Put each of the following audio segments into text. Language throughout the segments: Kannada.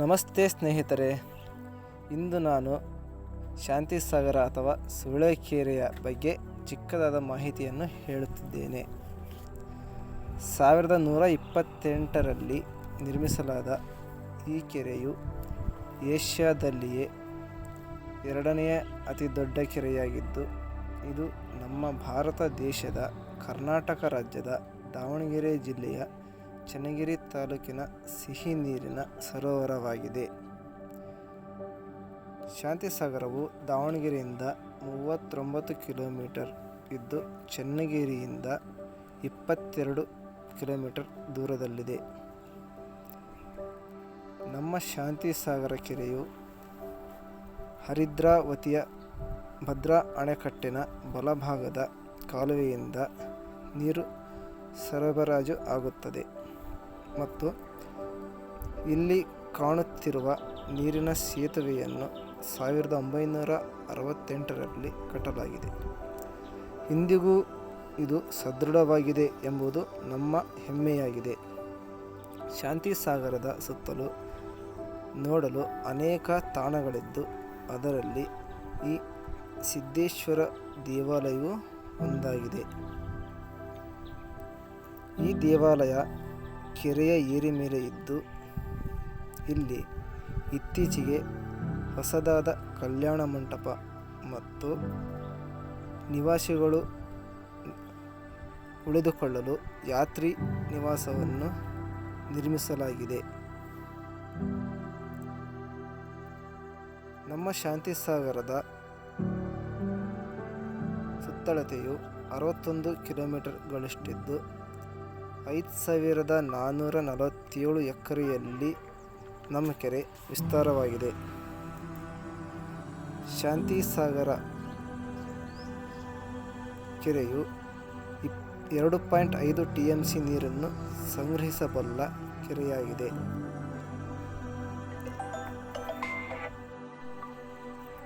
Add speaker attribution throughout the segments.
Speaker 1: ನಮಸ್ತೆ ಸ್ನೇಹಿತರೆ, ಇಂದು ನಾನು ಶಾಂತಿಸಾಗರ ಅಥವಾ ಸೂಳೆಕೆರೆಯ ಬಗ್ಗೆ ಚಿಕ್ಕದಾದ ಮಾಹಿತಿಯನ್ನು ಹೇಳುತ್ತಿದ್ದೇನೆ. 1128ರಲ್ಲಿ ನಿರ್ಮಿಸಲಾದ ಈ ಕೆರೆಯು ಏಷ್ಯಾದಲ್ಲಿಯೇ ಎರಡನೆಯ ಅತಿ ದೊಡ್ಡ ಕೆರೆಯಾಗಿದ್ದು, ಇದು ನಮ್ಮ ಭಾರತ ದೇಶದ ಕರ್ನಾಟಕ ರಾಜ್ಯದ ದಾವಣಗೆರೆ ಜಿಲ್ಲೆಯ ಚನ್ನಗಿರಿ ತಾಲೂಕಿನ ಸಿಹಿ ನೀರಿನ ಸರೋವರವಾಗಿದೆ. ಶಾಂತಿಸಾಗರವು ದಾವಣಗೆರೆಯಿಂದ 39 ಕಿಲೋಮೀಟರ್ ಇದ್ದು, ಚನ್ನಗಿರಿಯಿಂದ 22 ಕಿಲೋಮೀಟರ್ ದೂರದಲ್ಲಿದೆ. ನಮ್ಮ ಶಾಂತಿಸಾಗರ ಕೆರೆಯು ಹರಿದ್ರಾವತಿಯ ಭದ್ರಾ ಅಣೆಕಟ್ಟಿನ ಬಲಭಾಗದ ಕಾಲುವೆಯಿಂದ ನೀರು ಸರಬರಾಜು ಆಗುತ್ತದೆ ಮತ್ತು ಇಲ್ಲಿ ಕಾಣುತ್ತಿರುವ ನೀರಿನ ಸೇತುವೆಯನ್ನು 1968ರಲ್ಲಿ ಕಟ್ಟಲಾಗಿದೆ. ಇಂದಿಗೂ ಇದು ಸದೃಢವಾಗಿದೆ ಎಂಬುದು ನಮ್ಮ ಹೆಮ್ಮೆಯಾಗಿದೆ. ಶಾಂತಿಸಾಗರದ ಸುತ್ತಲೂ ನೋಡಲು ಅನೇಕ ತಾಣಗಳಿದ್ದು, ಅದರಲ್ಲಿ ಈ ಸಿದ್ದೇಶ್ವರ ದೇವಾಲಯವು ಒಂದಾಗಿದೆ. ಈ ದೇವಾಲಯ ಕೆರೆಯ ಏರಿ ಮೇಲೆ ಇದ್ದು, ಇಲ್ಲಿ ಇತ್ತೀಚೆಗೆ ಹೊಸದಾದ ಕಲ್ಯಾಣ ಮಂಟಪ ಮತ್ತು ನಿವಾಸಿಗಳು ಉಳಿದುಕೊಳ್ಳಲು ಯಾತ್ರಿ ನಿವಾಸವನ್ನು ನಿರ್ಮಿಸಲಾಗಿದೆ. ನಮ್ಮ ಶಾಂತಿಸಾಗರದ ಸುತ್ತಳತೆಯು 61 ಕಿಲೋಮೀಟರ್ಗಳಷ್ಟಿದ್ದು, 5447 ಎಕರೆಯಲ್ಲಿ ನಮ್ಮ ಕೆರೆ ವಿಸ್ತಾರವಾಗಿದೆ. ಶಾಂತಿಸಾಗರ ಕೆರೆಯು 2.5 TMC ನೀರನ್ನು ಸಂಗ್ರಹಿಸಬಲ್ಲ ಕೆರೆಯಾಗಿದೆ.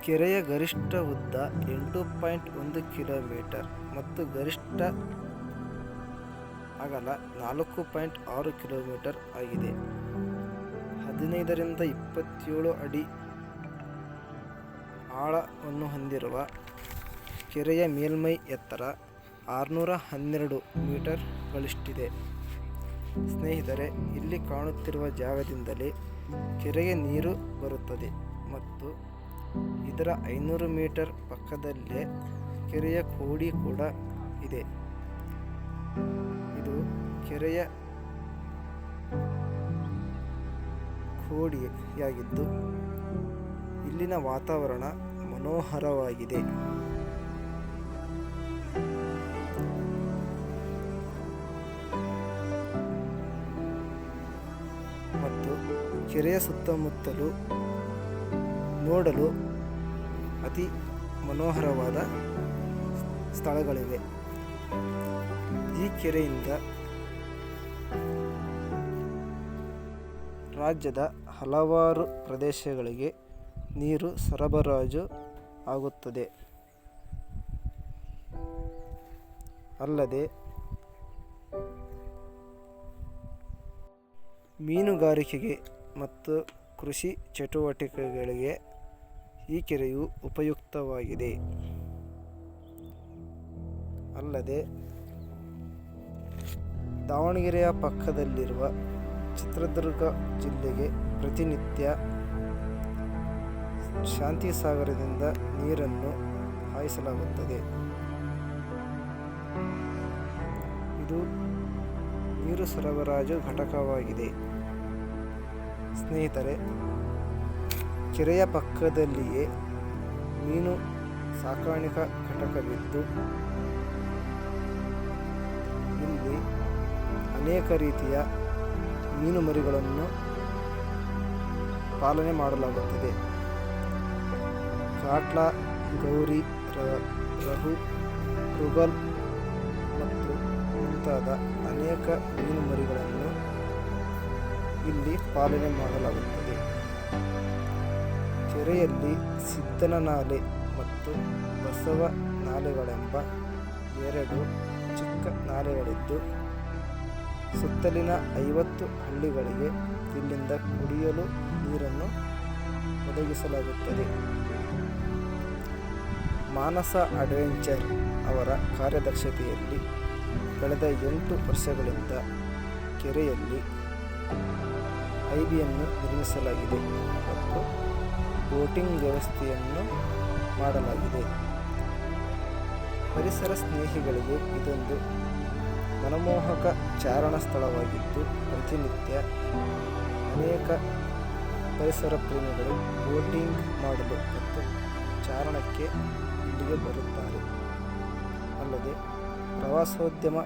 Speaker 1: ಕೆರೆಯ ಗರಿಷ್ಠ ಉದ್ದ 8.1 ಕಿಲೋಮೀಟರ್ ಮತ್ತು ಗರಿಷ್ಠ ಅಗಲ 4.6 ಕಿಲೋಮೀಟರ್ ಆಗಿದೆ. 15 ರಿಂದ 27 ಅಡಿ ಆಳವನ್ನು ಹೊಂದಿರುವ ಕೆರೆಯ ಮೇಲ್ಮೈ ಎತ್ತರ 612 ಮೀಟರ್ಗಳಷ್ಟಿದೆ. ಸ್ನೇಹಿತರೆ, ಇಲ್ಲಿ ಕಾಣುತ್ತಿರುವ ಜಾಗದಿಂದಲೇ ಕೆರೆಗೆ ನೀರು ಬರುತ್ತದೆ ಮತ್ತು ಇದರ 500 ಮೀಟರ್ ಪಕ್ಕದಲ್ಲೇ ಕೆರೆಯ ಕೋಡಿ ಕೂಡ ಇದೆ. ಇದು ಕೆರೆಯ ಕೋಡಿಯಾಗಿದ್ದು, ಇಲ್ಲಿನ ವಾತಾವರಣ ಮನೋಹರವಾಗಿದೆ. ಮತ್ತು ಕೆರೆಯ ಸುತ್ತಮುತ್ತಲೂ ನೋಡಲು ಅತಿ ಮನೋಹರವಾದ ಸ್ಥಳಗಳಿವೆ. ಈ ಕೆರೆಯಿಂದ ರಾಜ್ಯದ ಹಲವಾರು ಪ್ರದೇಶಗಳಿಗೆ ನೀರು ಸರಬರಾಜು ಆಗುತ್ತದೆ. ಅಲ್ಲದೆ ಮೀನುಗಾರಿಕೆಗೆ ಮತ್ತು ಕೃಷಿ ಚಟುವಟಿಕೆಗಳಿಗೆ ಈ ಕೆರೆಯು ಉಪಯುಕ್ತವಾಗಿದೆ. ಅಲ್ಲದೆ ದಾವಣಗೆರೆಯ ಪಕ್ಕದಲ್ಲಿರುವ ಚಿತ್ರದುರ್ಗ ಜಿಲ್ಲೆಗೆ ಪ್ರತಿನಿತ್ಯ ಶಾಂತಿಸಾಗರದಿಂದ ನೀರನ್ನು ಹಾಯಿಸಲಾಗುತ್ತದೆ. ಇದು ನೀರು ಸರಬರಾಜು ಘಟಕವಾಗಿದೆ. ಸ್ನೇಹಿತರೆ, ಕೆರೆಯ ಪಕ್ಕದಲ್ಲಿಯೇ ಮೀನು ಸಾಕಾಣಿಕಾ ಘಟಕವಿದ್ದು, ಇಲ್ಲಿ ಅನೇಕ ರೀತಿಯ ಮೀನು ಮರಿಗಳನ್ನು ಪಾಲನೆ ಮಾಡಲಾಗುತ್ತದೆ. ಕಾಟ್ಲಾ, ಗೌರಿ, ರಹು, ರುಗಲ್ ಮತ್ತು ಮುಂತಾದ ಅನೇಕ ಮೀನು ಮರಿಗಳನ್ನು ಇಲ್ಲಿ ಪಾಲನೆ ಮಾಡಲಾಗುತ್ತದೆ. ಕೆರೆಯಲ್ಲಿ ಸಿದ್ದನ ನಾಲೆ ಮತ್ತು ಬಸವ ನಾಲೆಗಳೆಂಬ 2 ಚಿಕ್ಕ ನಾಲೆಗಳಿದ್ದು, ಸುತ್ತಲಿನ 50 ಹಳ್ಳಿಗಳಿಗೆ ಇಲ್ಲಿಂದ ಕುಡಿಯಲು ನೀರನ್ನು ಒದಗಿಸಲಾಗುತ್ತದೆ. ಮಾನಸ ಅಡ್ವೆಂಚರ್ ಅವರ ಕಾರ್ಯದಕ್ಷತೆಯಲ್ಲಿ ಕಳೆದ 8 ವರ್ಷಗಳಿಂದ ಕೆರೆಯಲ್ಲಿ ಐಬಿಯನ್ನು ನಿರ್ಮಿಸಲಾಗಿದೆ ಮತ್ತು ಬೋಟಿಂಗ್ ವ್ಯವಸ್ಥೆಯನ್ನು ಮಾಡಲಾಗಿದೆ. ಪರಿಸರ ಸ್ನೇಹಿಗಳಿಗೆ ಇದೊಂದು ಮನಮೋಹಕ ಚಾರಣ ಸ್ಥಳವಾಗಿದ್ದು, ಪ್ರತಿನಿತ್ಯ ಅನೇಕ ಪರಿಸರ ಪ್ರೇಮಿಗಳು ಬೋಟಿಂಗ್ ಮಾಡಲು ಮತ್ತು ಚಾರಣಕ್ಕೆ ಇಲ್ಲಿಗೆ ಬರುತ್ತಾರೆ. ಅಲ್ಲದೆ ಪ್ರವಾಸೋದ್ಯಮ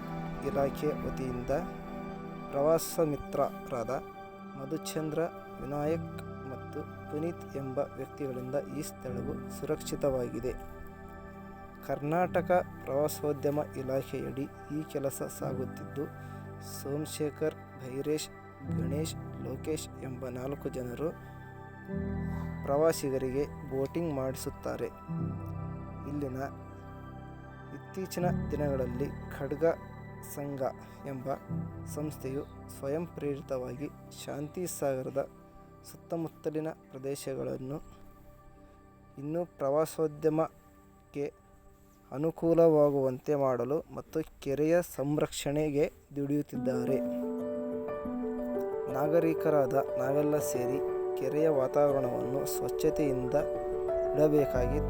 Speaker 1: ಇಲಾಖೆ ವತಿಯಿಂದ ಪ್ರವಾಸ ಮಿತ್ರರಾದ ಮಧುಚಂದ್ರ, ವಿನಾಯಕ್ ಮತ್ತು ಪುನೀತ್ ಎಂಬ ವ್ಯಕ್ತಿಗಳಿಂದ ಈ ಸ್ಥಳವು ಸುರಕ್ಷಿತವಾಗಿದೆ. ಕರ್ನಾಟಕ ಪ್ರವಾಸೋದ್ಯಮ ಇಲಾಖೆಯಡಿ ಈ ಕೆಲಸ ಸಾಗುತ್ತಿದ್ದು, ಸೋಮಶೇಖರ್, ಭೈರೇಶ್, ಗಣೇಶ್, ಲೋಕೇಶ್ ಎಂಬ 4 ಜನರು ಪ್ರವಾಸಿಗರಿಗೆ ಬೋಟಿಂಗ್ ಮಾಡಿಸುತ್ತಾರೆ. ಇಲ್ಲಿನ ಇತ್ತೀಚಿನ ದಿನಗಳಲ್ಲಿ ಖಡ್ಗ ಸಂಘ ಎಂಬ ಸಂಸ್ಥೆಯು ಸ್ವಯಂ ಪ್ರೇರಿತವಾಗಿ ಶಾಂತಿಸಾಗರದ ಸುತ್ತಮುತ್ತಲಿನ ಪ್ರದೇಶಗಳನ್ನು ಇನ್ನೂ ಪ್ರವಾಸೋದ್ಯಮಕ್ಕೆ ಅನುಕೂಲವಾಗುವಂತೆ ಮಾಡಲು ಮತ್ತು ಕೆರೆಯ ಸಂರಕ್ಷಣೆಗೆ ದುಡಿಯುತ್ತಿದ್ದಾರೆ. ನಾಗರಿಕರಾದ ನಾವೆಲ್ಲ ಸೇರಿ ಕೆರೆಯ ವಾತಾವರಣವನ್ನು ಸ್ವಚ್ಛತೆಯಿಂದ ಇಡಬೇಕಾಗಿ